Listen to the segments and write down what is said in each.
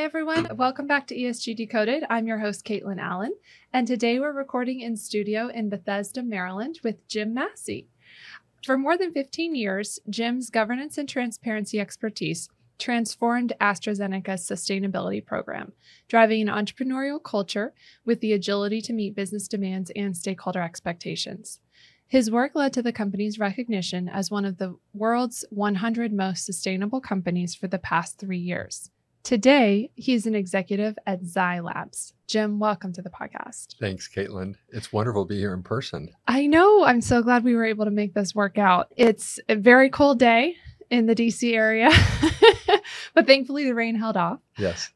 Hi, everyone. Welcome back to ESG Decoded. I'm your host, Kaitlyn Allen, and today we're recording in studio in Bethesda, Maryland with Jim Massey. For more than 15 years, Jim's governance and transparency expertise transformed AstraZeneca's sustainability program, driving an entrepreneurial culture with the agility to meet business demands and stakeholder expectations. His work led to the company's recognition as one of the world's 100 most sustainable companies for the past 3 years. Today, he's an executive at Hsieh Labs. Jim, welcome to the podcast. Thanks, Kaitlyn. It's wonderful to be here in person. I know. I'm so glad we were able to make this work out. It's a very cold day in the DC area, but thankfully the rain held off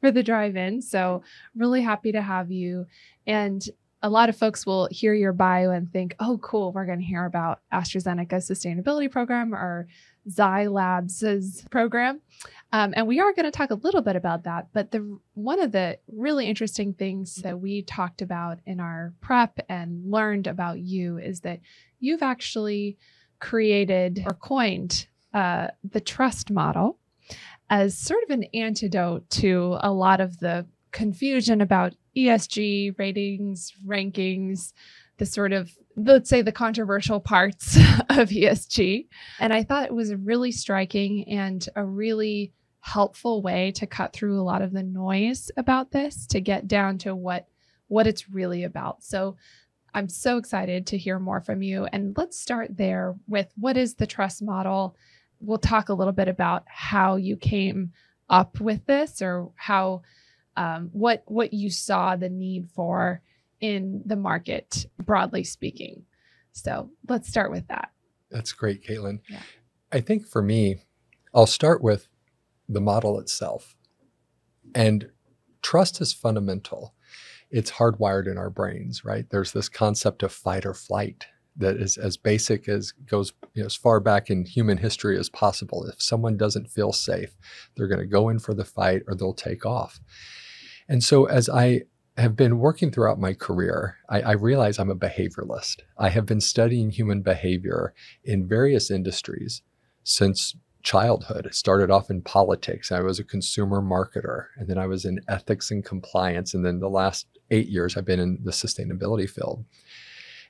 for the drive-in. So really happy to have you. And a lot of folks will hear your bio and think, oh, cool, we're going to hear about AstraZeneca's sustainability program or Hsieh Labs' program. And we are going to talk a little bit about that. But one of the really interesting things that we talked about in our prep and learned about you is that you've actually created or coined the trust model as sort of an antidote to a lot of the confusion about ESG ratings, rankings, the sort of, let's say, the controversial parts of ESG. And I thought it was really striking and a really helpful way to cut through a lot of the noise about this to get down to what it's really about. So I'm so excited to hear more from you. And let's start there with what is the trust model? We'll talk a little bit about how you came up with this or how what you saw the need for in the market, broadly speaking. So let's start with that. That's great, Kaitlyn. Yeah. I think for me, I'll start with the model itself. And trust is fundamental. It's hardwired in our brains, right? There's this concept of fight or flight that is as basic as goes as far back in human history as possible. If someone doesn't feel safe, they're going to go in for the fight or they'll take off. And so as I have been working throughout my career, I realize I'm a behavioralist. I have been studying human behavior in various industries since childhood. It started off in politics. I was a consumer marketer, and then I was in ethics and compliance. And then the last 8 years, I've been in the sustainability field.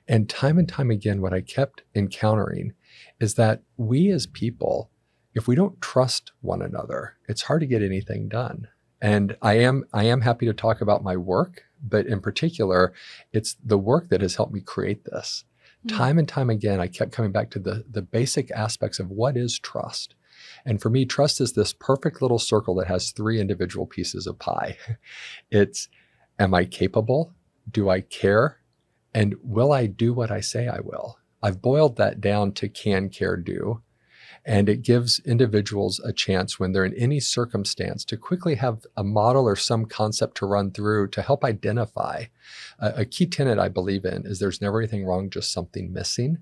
And time again, what I kept encountering is that we as people, if we don't trust one another, it's hard to get anything done. And I am happy to talk about my work, but in particular, it's the work that has helped me create this. Time and time again, I kept coming back to the basic aspects of what is trust. And for me, trust is this perfect little circle that has 3 individual pieces of pie. It's, am I capable? Do I care? And will I do what I say I will? I've boiled that down to can, care, do. And it gives individuals a chance when they're in any circumstance to quickly have a model or some concept to run through to help identify. A key tenet I believe in is there's never anything wrong, just something missing.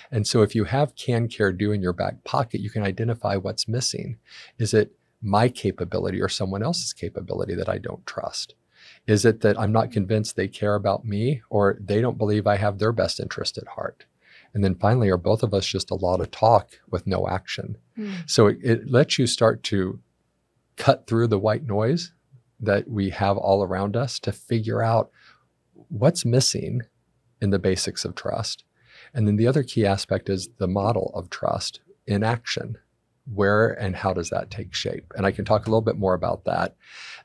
And so if you have can, care, do in your back pocket, you can identify what's missing. Is it my capability or someone else's capability that I don't trust? Is it that I'm not convinced they care about me or they don't believe I have their best interest at heart? And then finally, are both of us just a lot of talk with no action? So it lets you start to cut through the white noise that we have all around us to figure out what's missing in the basics of trust. And then the other key aspect is the model of trust in action. Where and how does that take shape? And I can talk a little bit more about that.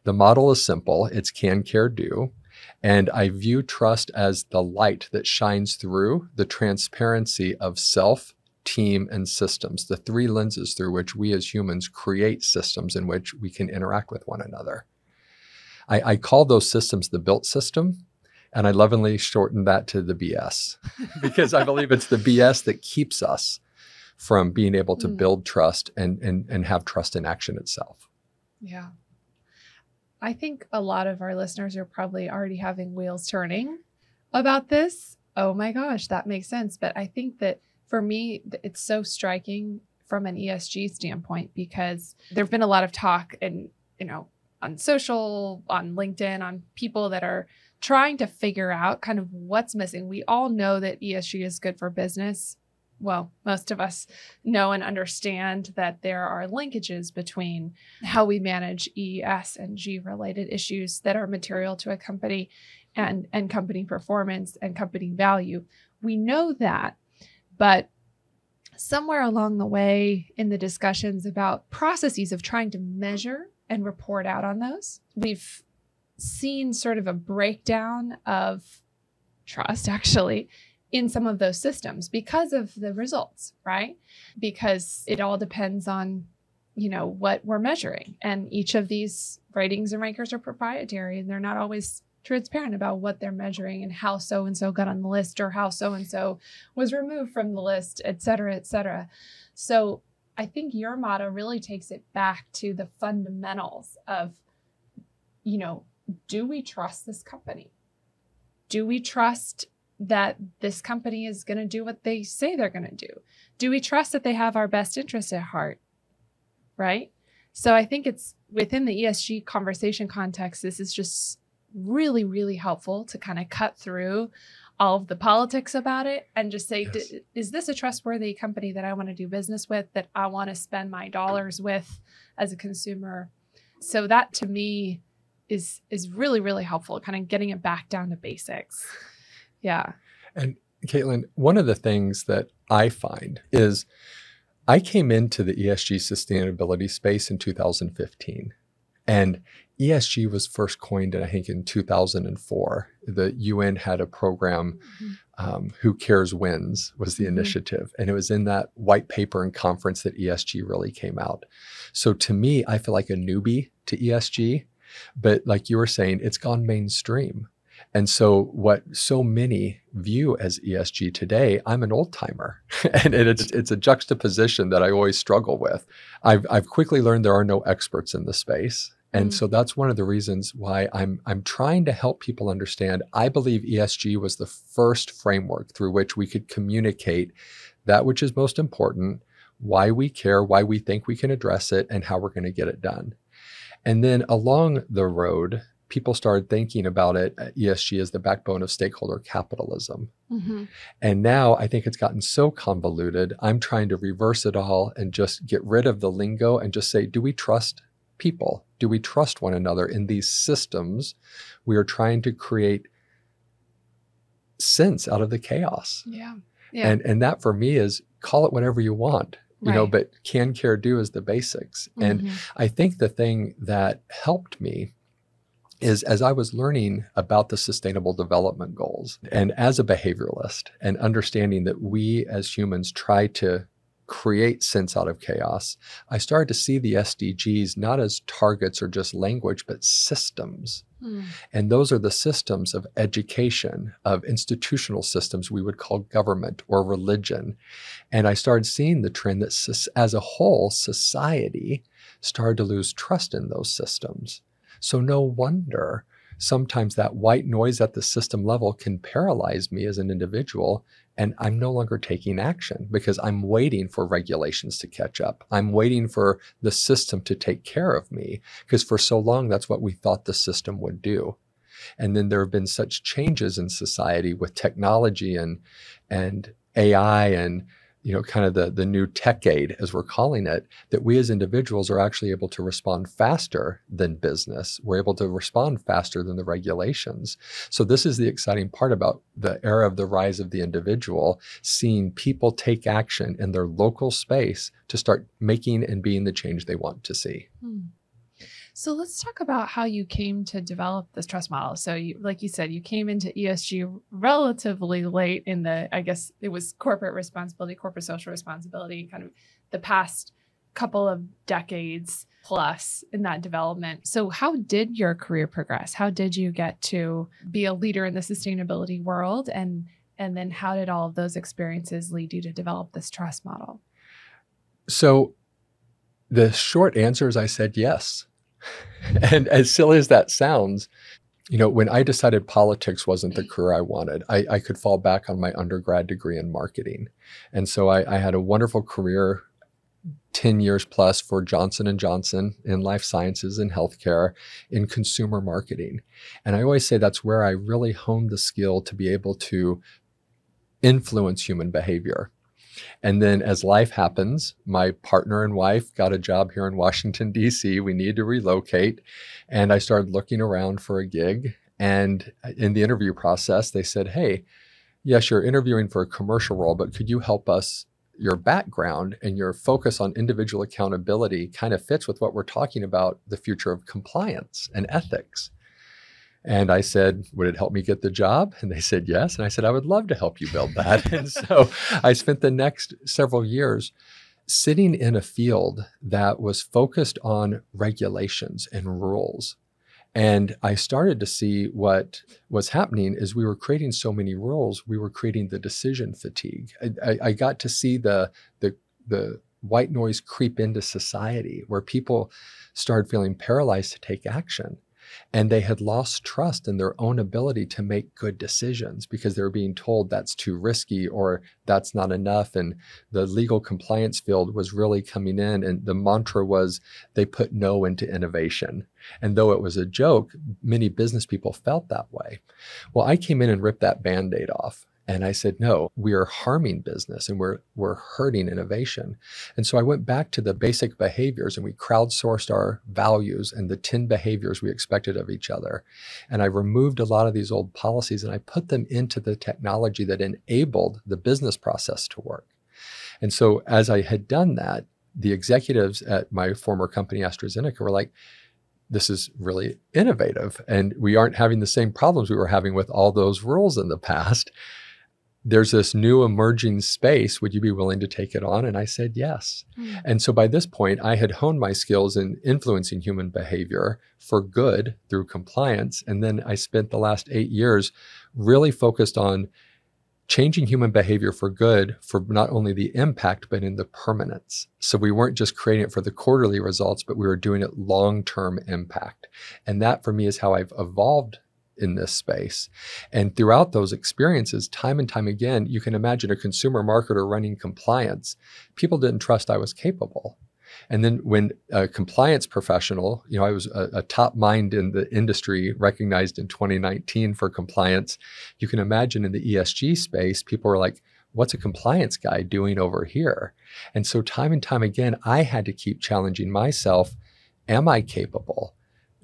The model is simple. It's can, care, do. And I view trust as the light that shines through the transparency of self, team, and systems, the 3 lenses through which we as humans create systems in which we can interact with one another. I call those systems the built system, and I lovingly shorten that to the BS, because I believe it's the BS that keeps us from being able to build trust and have trust in action itself. Yeah. I think a lot of our listeners are probably already having wheels turning about this. Oh my gosh, that makes sense. But I think that for me, it's so striking from an ESG standpoint because there've been a lot of talk and, on social, on LinkedIn, on people that are trying to figure out kind of what's missing. We all know that ESG is good for business. well, most of us know and understand that there are linkages between how we manage E, S, and G related issues that are material to a company and company performance and company value. We know that, but somewhere along the way in the discussions about processes of trying to measure and report out on those, we've seen sort of a breakdown of trust actually in some of those systems because of the results, right? Because it all depends on, what we're measuring. And each of these ratings and rankers are proprietary, and they're not always transparent about what they're measuring and how so-and-so got on the list or how so-and-so was removed from the list, et cetera, et cetera. So I think your motto really takes it back to the fundamentals of, do we trust this company? Do we trust that this company is going to do what they say they're going to do? Do we trust that they have our best interest at heart? Right? So I think it's within the ESG conversation context, this is just really, really helpful to kind of cut through all of the politics about it and just say, yes, is this a trustworthy company that I want to do business with, that I want to spend my dollars with as a consumer? So that to me is really, really helpful, kind of getting it back down to basics. Yeah. And Kaitlyn, one of the things that I find is I came into the ESG sustainability space in 2015, and ESG was first coined, I think, in 2004. The UN had a program, Who Cares Wins was the initiative. And it was in that white paper and conference that ESG really came out. So to me, I feel like a newbie to ESG, but like you were saying, it's gone mainstream. And so what so many view as ESG today, I'm an old timer, and it's a juxtaposition that I always struggle with. I've quickly learned there are no experts in the space. And so that's one of the reasons why I'm trying to help people understand. I believe ESG was the first framework through which we could communicate that which is most important, why we care, why we think we can address it, and how we're going to get it done. And then along the road, people started thinking about it, ESG as the backbone of stakeholder capitalism. And now I think it's gotten so convoluted, I'm trying to reverse it all and just get rid of the lingo and just say, do we trust people? Do we trust one another in these systems? We are trying to create sense out of the chaos. Yeah. And that for me is, call it whatever you want, but can, care, do is the basics. And I think the thing that helped me is as I was learning about the Sustainable Development Goals, and as a behavioralist and understanding that we as humans try to create sense out of chaos, I started to see the SDGs not as targets or just language, but systems. And those are the systems of education, of institutional systems we would call government or religion. And I started seeing the trend that as a whole, society started to lose trust in those systems. So no wonder sometimes that white noise at the system level can paralyze me as an individual, and I'm no longer taking action because I'm waiting for regulations to catch up. I'm waiting for the system to take care of me, because for so long, that's what we thought the system would do. And then there have been such changes in society with technology and AI and kind of the new techade, as we're calling it, that we as individuals are actually able to respond faster than business. We're able to respond faster than the regulations. So this is the exciting part about the era of the rise of the individual, seeing people take action in their local space to start making and being the change they want to see. So let's talk about how you came to develop this trust model. So like you said, you came into ESG relatively late in I guess it was corporate responsibility, corporate social responsibility, kind of the past couple of decades plus in that development. So how did your career progress? How did you get to be a leader in the sustainability world? And then how did all of those experiences lead you to develop this trust model? So the short answer is I said yes. And as silly as that sounds, when I decided politics wasn't the career I wanted, I could fall back on my undergrad degree in marketing. And so I had a wonderful career, 10 years plus for Johnson & Johnson in life sciences and healthcare in consumer marketing. And I always say that's where I really honed the skill to be able to influence human behavior. And then as life happens, my partner and wife got a job here in Washington, D.C. We needed to relocate. And I started looking around for a gig. And in the interview process, they said, hey, yes, you're interviewing for a commercial role, but could you help us? Your background and your focus on individual accountability kind of fits with what we're talking about, the future of compliance and ethics. And I said, would it help me get the job? And they said, yes. And I said, I would love to help you build that. And so I spent the next several years sitting in a field that was focused on regulations and rules. And I started to see what was happening is we were creating so many rules, we were creating the decision fatigue. I got to see the white noise creep into society where people started feeling paralyzed to take action. And they had lost trust in their own ability to make good decisions because they were being told that's too risky or that's not enough. And the legal compliance field was really coming in. And the mantra was they put no into innovation. And though it was a joke, many business people felt that way. Well, I came in and ripped that Band-Aid off. And I said, no, we are harming business and we're hurting innovation. And so I went back to the basic behaviors and we crowdsourced our values and the 10 behaviors we expected of each other. And I removed a lot of these old policies and I put them into the technology that enabled the business process to work. And so as I had done that, the executives at my former company, AstraZeneca, were like, this is really innovative and we aren't having the same problems we were having with all those rules in the past. There's this new emerging space. Would you be willing to take it on? And I said, yes. Mm. And so by this point, I had honed my skills in influencing human behavior for good through compliance. And then I spent the last 8 years really focused on changing human behavior for good for not only the impact, but in the permanence. So we weren't just creating it for the quarterly results, but we were doing it long-term impact. And that for me is how I've evolved in this space. And throughout those experiences, time and time again, you can imagine a consumer marketer running compliance. People didn't trust I was capable. And then when a compliance professional, I was a top mind in the industry, recognized in 2019 for compliance. You can imagine in the ESG space, people were like, what's a compliance guy doing over here? And so time and time again, I had to keep challenging myself. Am I capable?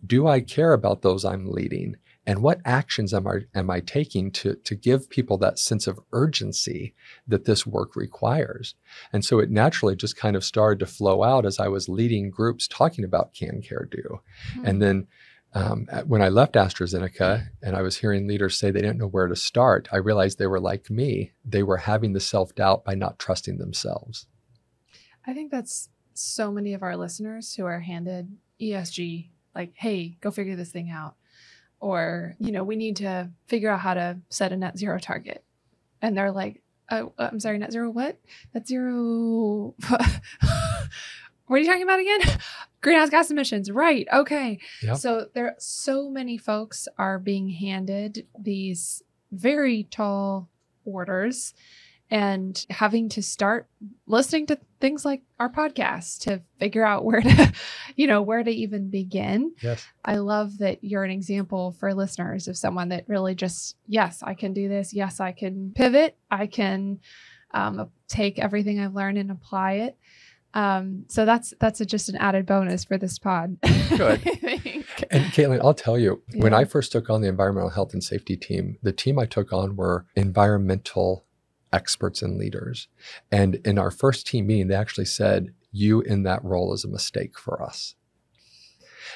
Do I care about those I'm leading? And what actions am I taking to give people that sense of urgency that this work requires? And so it naturally just kind of started to flow out as I was leading groups talking about Can Care Do. Mm-hmm. And then when I left AstraZeneca and I was hearing leaders say they didn't know where to start, I realized they were like me. They were having the self-doubt by not trusting themselves. I think that's so many of our listeners who are handed ESG, like, hey, go figure this thing out. Or, we need to figure out how to set a net zero target. And they're like, oh, I'm sorry, net zero what? Net zero. What are you talking about again? Greenhouse gas emissions. Right. Okay. Yep. So so many folks are being handed these very tall orders and having to start listening to things like our podcast to figure out where to even begin. Yes. I love that you're an example for listeners of someone that really just, yes, I can do this. Yes, I can pivot. I can take everything I've learned and apply it. So that's just an added bonus for this pod. Good. And Kaitlyn, I'll tell you, when I first took on the environmental health and safety team, the team I took on were environmental experts and leaders. And in our first team meeting, they actually said, you in that role is a mistake for us.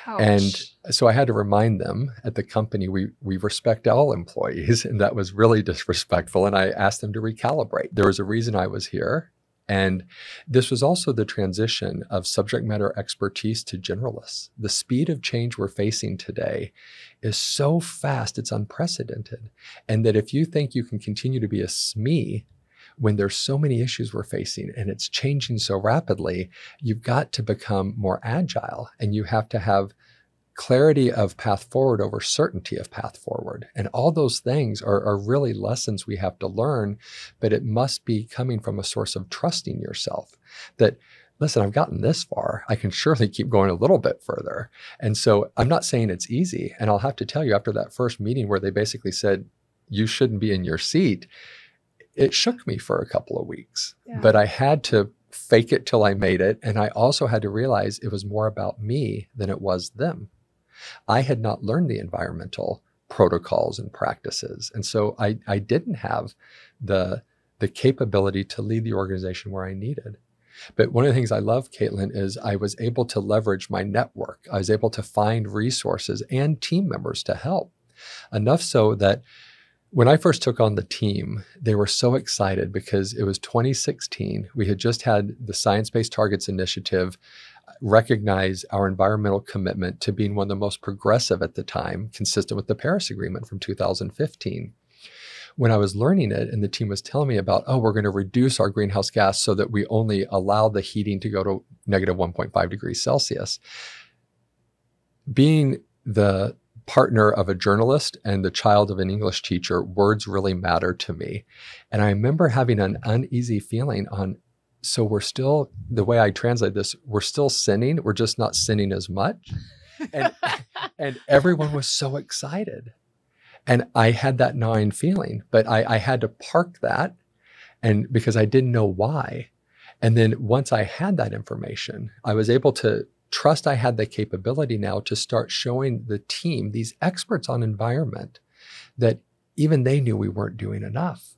Ouch. And so I had to remind them at the company, we respect all employees. And that was really disrespectful. And I asked them to recalibrate. There was a reason I was here. And this was also the transition of subject matter expertise to generalists. The speed of change we're facing today is so fast, it's unprecedented. And that if you think you can continue to be a SME when there's so many issues we're facing and it's changing so rapidly, you've got to become more agile and you have to have clarity of path forward over certainty of path forward. And all those things are really lessons we have to learn, but it must be coming from a source of trusting yourself that, listen, I've gotten this far. I can surely keep going a little bit further. And so I'm not saying it's easy. And I'll have to tell you, after that first meeting where they basically said, you shouldn't be in your seat, it shook me for a couple of weeks, but I had to fake it till I made it. And I also had to realize it was more about me than it was them. I had not learned the environmental protocols and practices. And so I didn't have the capability to lead the organization where I needed. But one of the things I love, Kaitlyn, is I was able to leverage my network. I was able to find resources and team members to help. Enough so that when I first took on the team, they were so excited because it was 2016. We had just had the Science Based Targets Initiative recognize our environmental commitment to being one of the most progressive at the time, consistent with the Paris Agreement from 2015. When I was learning it and the team was telling me about, oh, we're going to reduce our greenhouse gas so that we only allow the heating to go to negative 1.5 degrees Celsius. Being the partner of a journalist and the child of an English teacher, words really matter to me. And I remember having an uneasy feeling on, so we're still, the way I translate this, we're still sinning, we're just not sinning as much. And everyone was so excited. And I had that gnawing feeling, but I had to park that, and because I didn't know why. And then once I had that information, I was able to trust I had the capability now to start showing the team, these experts on environment, that even they knew we weren't doing enough.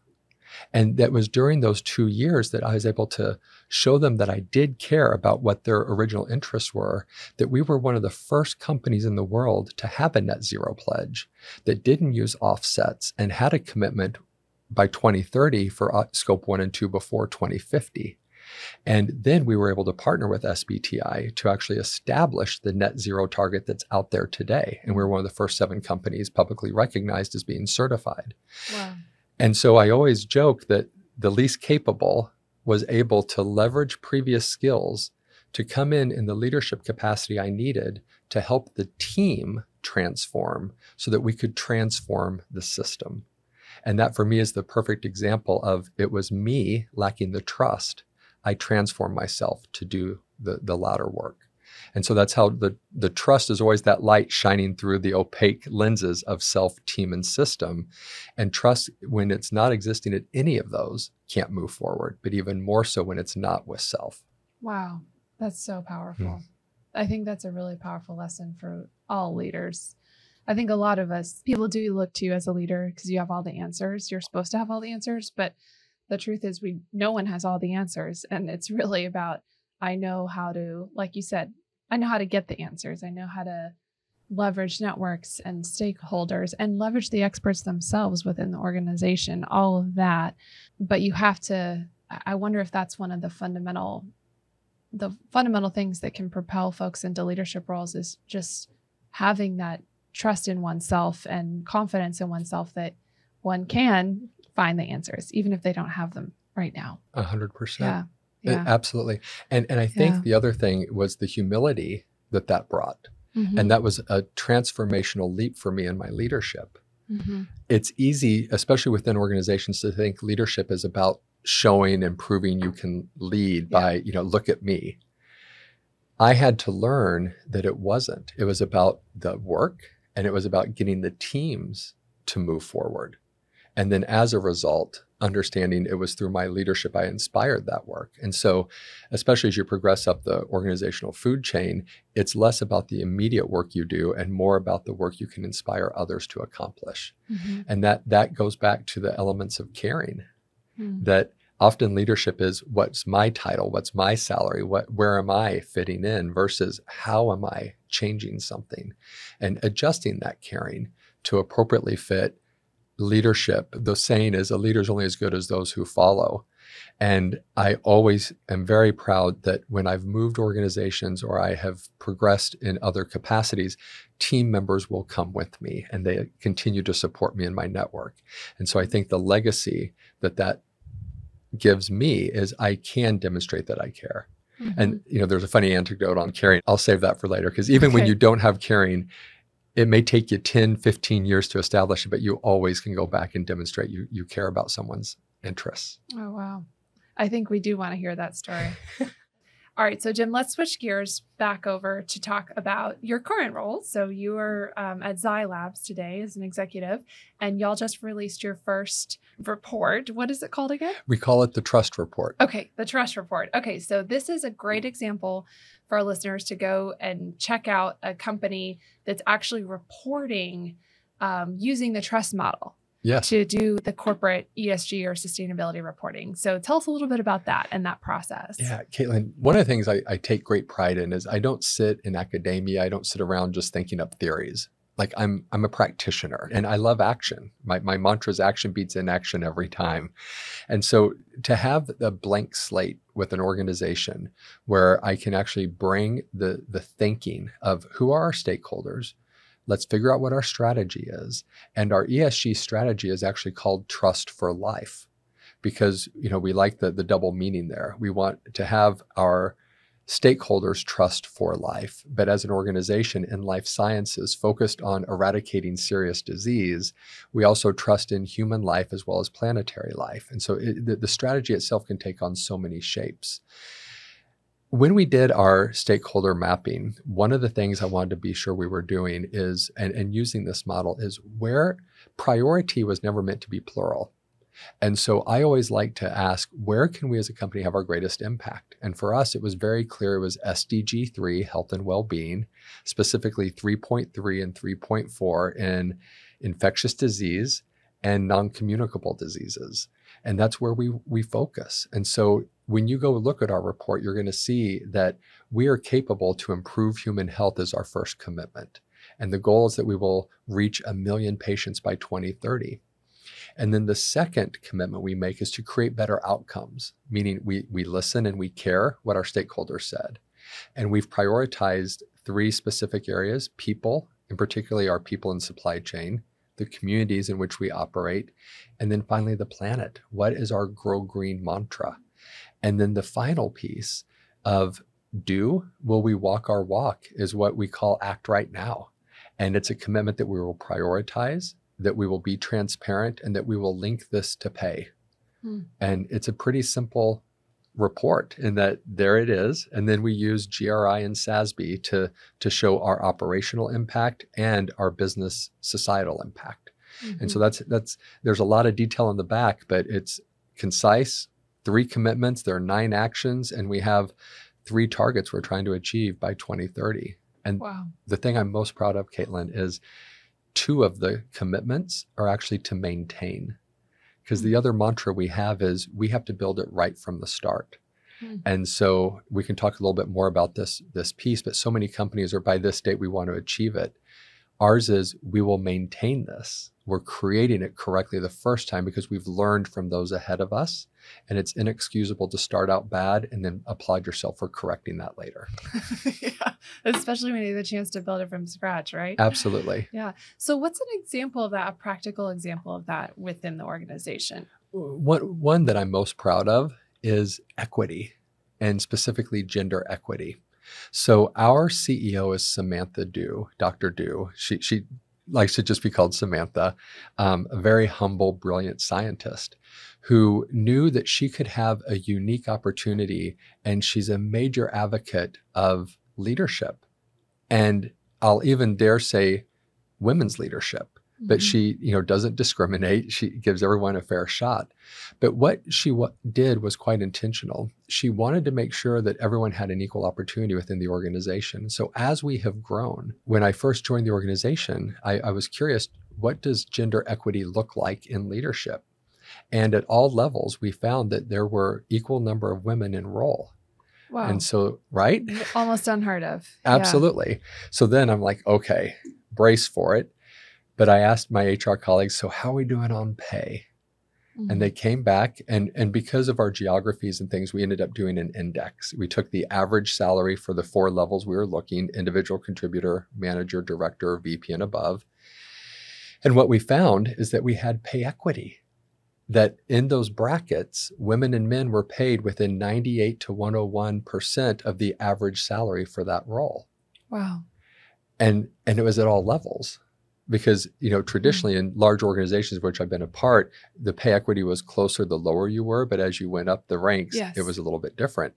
And that was during those 2 years that I was able to show them that I did care about what their original interests were, that we were one of the first companies in the world to have a net zero pledge, that didn't use offsets and had a commitment by 2030 for scope 1 and 2 before 2050. And then we were able to partner with SBTI to actually establish the net zero target that's out there today. And we're one of the first 7 companies publicly recognized as being certified. Wow. And so I always joke that the least capable was able to leverage previous skills to come in the leadership capacity I needed to help the team transform so that we could transform the system. And that for me is the perfect example of it was me lacking the trust. I transformed myself to do the latter work. And so that's how the trust is always that light shining through the opaque lenses of self, team, and system. And trust, when it's not existing at any of those, can't move forward, but even more so when it's not with self. Wow, that's so powerful. I think that's a really powerful lesson for all leaders. I think a lot of us, people do look to you as a leader because you have all the answers. You're supposed to have all the answers, but the truth is no one has all the answers. And it's really about, I know how to, like you said, I know how to get the answers. I know how to leverage networks and stakeholders and leverage the experts themselves within the organization, all of that. But you have to, I wonder if that's one of the fundamental things that can propel folks into leadership roles is just having that trust in oneself and confidence in oneself that one can find the answers, even if they don't have them right now. 100%. Yeah. Yeah. Absolutely. And I think the other thing was the humility that brought. Mm-hmm. And that was a transformational leap for me in my leadership. Mm-hmm. It's easy, especially within organizations, to think leadership is about showing and proving you can lead by, look at me. I had to learn that it wasn't. It was about the work, and it was about getting the teams to move forward. And then as a result, understanding it was through my leadership I inspired that work. And so, especially as you progress up the organizational food chain, it's less about the immediate work you do and more about the work you can inspire others to accomplish. Mm-hmm. And that goes back to the elements of caring. Mm-hmm. That often leadership is, what's my title? What's my salary? Where am I fitting in versus how am I changing something? And adjusting that caring to appropriately fit leadership. The saying is, a leader is only as good as those who follow. And I always am very proud that when I've moved organizations or I have progressed in other capacities, team members will come with me and they continue to support me in my network. And so I think the legacy that gives me is I can demonstrate that I care. Mm-hmm. And there's a funny anecdote on caring. I'll save that for later, because even when you don't have caring, it may take you 10, 15 years to establish it, but you always can go back and demonstrate you care about someone's interests. Oh, wow. I think we do want to hear that story. All right. So Jim, let's switch gears back over to talk about your current role. So you are at Hsieh Labs today as an executive, and y'all just released your first report. What is it called again? We call it the Trust Report. Okay. The Trust Report. Okay. So this is a great example for our listeners to go and check out a company that's actually reporting using the trust model. Yes. To do the corporate ESG or sustainability reporting. So tell us a little bit about that and that process. Yeah, Kaitlyn, one of the things I take great pride in is I don't sit in academia. I don't sit around just thinking up theories. Like I'm a practitioner and I love action. My mantra is action beats inaction every time. And so to have a blank slate with an organization where I can actually bring the thinking of who are our stakeholders. Let's figure out what our strategy is. And our ESG strategy is actually called Trust for Life because, we like the double meaning there. We want to have our stakeholders trust for life. But as an organization in life sciences focused on eradicating serious disease, we also trust in human life as well as planetary life. And so the strategy itself can take on so many shapes. When we did our stakeholder mapping, one of the things I wanted to be sure we were doing is, and using this model, is where priority was never meant to be plural. And so I always like to ask, where can we as a company have our greatest impact? And for us, it was very clear it was SDG 3, health and well-being, specifically 3.3 and 3.4 in infectious disease and non-communicable diseases. And that's where we focus. And so when you go look at our report, you're going to see that we are capable to improve human health as our first commitment. And the goal is that we will reach 1 million patients by 2030. And then the second commitment we make is to create better outcomes, meaning we listen and we care what our stakeholders said. And we've prioritized 3 specific areas: people, and particularly our people in supply chain, the communities in which we operate, and then finally the planet. What is our Grow Green mantra? And then the final piece of will we walk our walk is what we call Act Right Now. And it's a commitment that we will prioritize, that we will be transparent, and that we will link this to pay. And it's a pretty simple report in that there it is. And then we use GRI and SASB to show our operational impact and our business societal impact. And so there's a lot of detail in the back, but it's concise, 3 commitments, there are 9 actions, and we have 3 targets we're trying to achieve by 2030. And the thing I'm most proud of, Kaitlyn, is 2 of the commitments are actually to maintain. Because the other mantra we have is we have to build it right from the start. And so we can talk a little bit more about this piece, but so many companies are by this date, we want to achieve it. Ours is we will maintain this. We're creating it correctly the first time because we've learned from those ahead of us. And it's inexcusable to start out bad and then applaud yourself for correcting that later. Yeah, especially when you have the chance to build it from scratch, right? Absolutely. Yeah. So what's an example of that, a practical example of that within the organization? One that I'm most proud of is equity, and specifically gender equity. So our CEO is Samantha Du, Dr. Du. She likes to just be called Samantha, a very humble, brilliant scientist who knew that she could have a unique opportunity, and she's a major advocate of leadership. And I'll even dare say women's leadership. But she, doesn't discriminate. She gives everyone a fair shot. But what she did was quite intentional. She wanted to make sure that everyone had an equal opportunity within the organization. So as we have grown, when I first joined the organization, I was curious, what does gender equity look like in leadership? And at all levels, we found that there were equal number of women in role. Wow. And so, right? Almost unheard of. Absolutely. Yeah. So then I'm like, okay, brace for it. But I asked my HR colleagues, so how are we doing on pay? And they came back, and because of our geographies and things, we ended up doing an index. We took the average salary for the 4 levels we were looking: individual contributor, manager, director, VP, and above. And what we found is that we had pay equity, that in those brackets, women and men were paid within 98 to 101% of the average salary for that role. Wow. And it was at all levels. Because, traditionally in large organizations, of which I've been a part, the pay equity was closer the lower you were. But as you went up the ranks, It was a little bit different.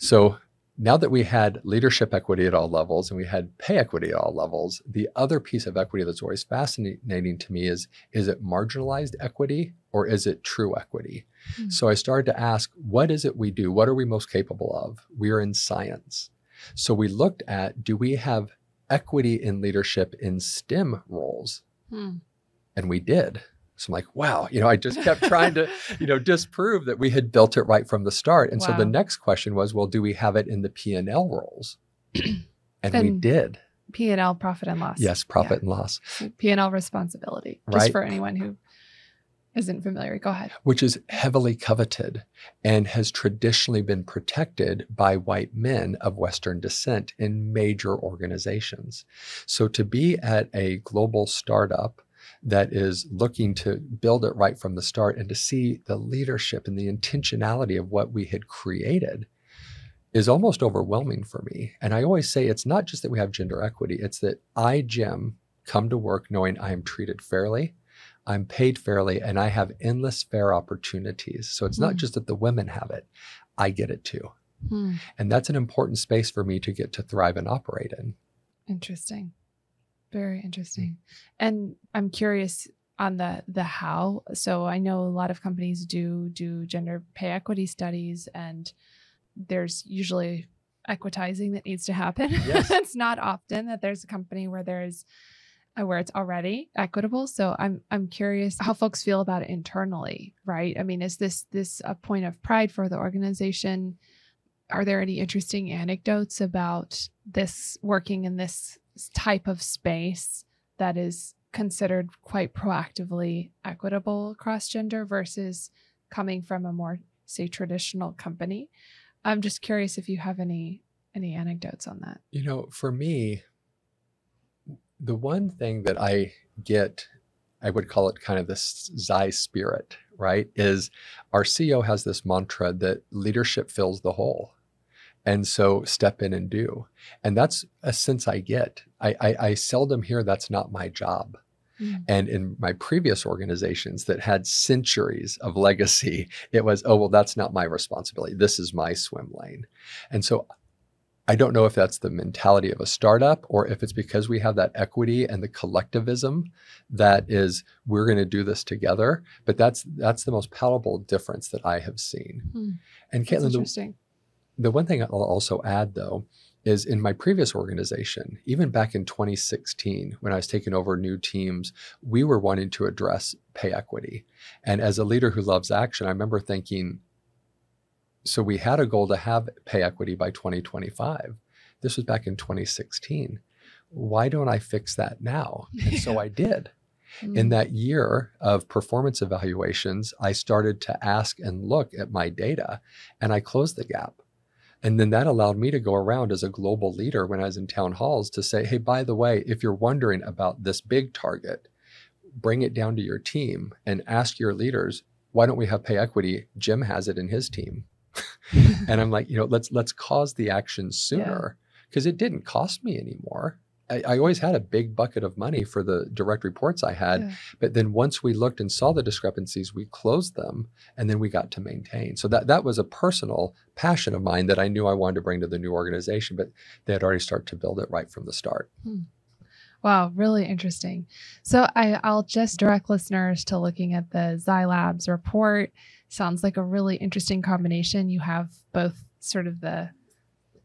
So now that we had leadership equity at all levels and we had pay equity at all levels, the other piece of equity that's always fascinating to me is it marginalized equity or is it true equity? Mm-hmm. So I started to ask, what is it we do? What are we most capable of? We are in science. So we looked at, do we have equity in leadership in STEM roles? And we did. So I'm like, wow, I just kept trying to, disprove that we had built it right from the start. And so the next question was, well, do we have it in the P&L roles? And we did. P&L, profit and loss. Yes, profit and loss. So P&L responsibility, just for anyone who isn't familiar. Go ahead. Which is heavily coveted and has traditionally been protected by white men of Western descent in major organizations. So to be at a global startup that is looking to build it right from the start and to see the leadership and the intentionality of what we had created is almost overwhelming for me. And I always say it's not just that we have gender equity, it's that I, Jim, come to work knowing I am treated fairly, I'm paid fairly, and I have endless fair opportunities. So it's not just that the women have it, I get it too. And that's an important space for me to get to thrive and operate in. Interesting. Very interesting. And I'm curious on the how. So I know a lot of companies do gender pay equity studies, and there's usually equitizing that needs to happen. Yes. It's not often that there's a company where where it's already equitable. So I'm curious how folks feel about it internally, right? I mean, is this a point of pride for the organization? Are there any interesting anecdotes about this working in this type of space that is considered quite proactively equitable across gender versus coming from a more, say, traditional company? I'm just curious if you have any anecdotes on that. For me, the one thing that I get, I would call it kind of this Hsieh spirit, right? Is our CEO has this mantra that leadership fills the hole. And so step in and do. And that's a sense I get. I seldom hear that's not my job. And in my previous organizations that had centuries of legacy, it was, oh, well, that's not my responsibility. This is my swim lane. And so I don't know if that's the mentality of a startup or if it's because we have that equity and the collectivism that is, we're going to do this together. But that's the most palatable difference that I have seen. And Kaitlyn, the one thing I'll also add, though, is in my previous organization, even back in 2016, when I was taking over new teams, we were wanting to address pay equity. And as a leader who loves action, I remember thinking, so we had a goal to have pay equity by 2025. This was back in 2016. Why don't I fix that now? And so I did. In that year of performance evaluations, I started to ask and look at my data, and I closed the gap. And then that allowed me to go around as a global leader when I was in town halls to say, hey, by the way, if you're wondering about this big target, bring it down to your team and ask your leaders, why don't we have pay equity? Jim has it in his team. And I'm like, let's cause the action sooner because it didn't cost me anymore. I always had a big bucket of money for the direct reports I had. But then once we looked and saw the discrepancies, we closed them and then we got to maintain. So that was a personal passion of mine that I knew I wanted to bring to the new organization, but they had already started to build it right from the start. Wow, really interesting. So I'll just direct listeners to looking at the Hsieh Labs report. Sounds like a really interesting combination. You have both sort of the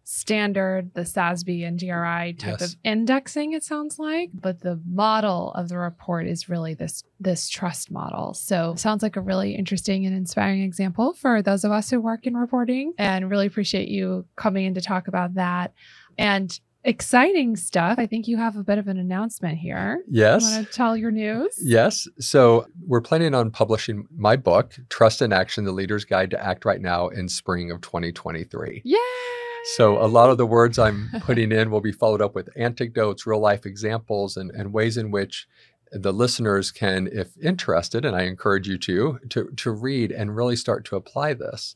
standard, the SASB and GRI type of indexing, it sounds like, but the model of the report is really this trust model. So it sounds like a really interesting and inspiring example for those of us who work in reporting, and really appreciate you coming in to talk about that. And exciting stuff. I think you have a bit of an announcement here. Yes. You want to tell your news? Yes. So we're planning on publishing my book, Trust in Action, The Leader's Guide to Act Right Now, in spring of 2023. Yay! So a lot of the words I'm putting in will be followed up with anecdotes, real life examples, and ways in which the listeners can, if interested, and I encourage you to read and really start to apply this.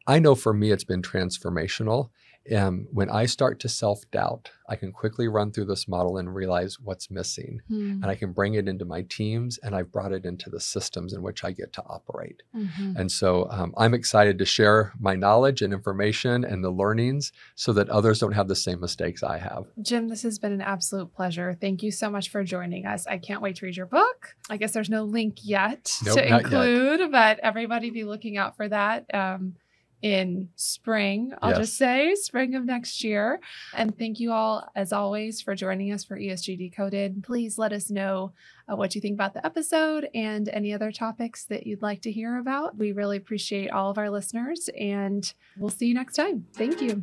I know for me, it's been transformational. When I start to self-doubt, I can quickly run through this model and realize what's missing. And I can bring it into my teams, and I've brought it into the systems in which I get to operate. And so I'm excited to share my knowledge and information and the learnings so that others don't have the same mistakes I have. Jim, this has been an absolute pleasure. Thank you so much for joining us. I can't wait to read your book. I guess there's no link yet to include, but everybody be looking out for that. In spring, I'll just say spring of next year. And thank you all, as always, for joining us for ESG Decoded. Please let us know what you think about the episode and any other topics that you'd like to hear about. We really appreciate all of our listeners, and we'll see you next time. Thank you.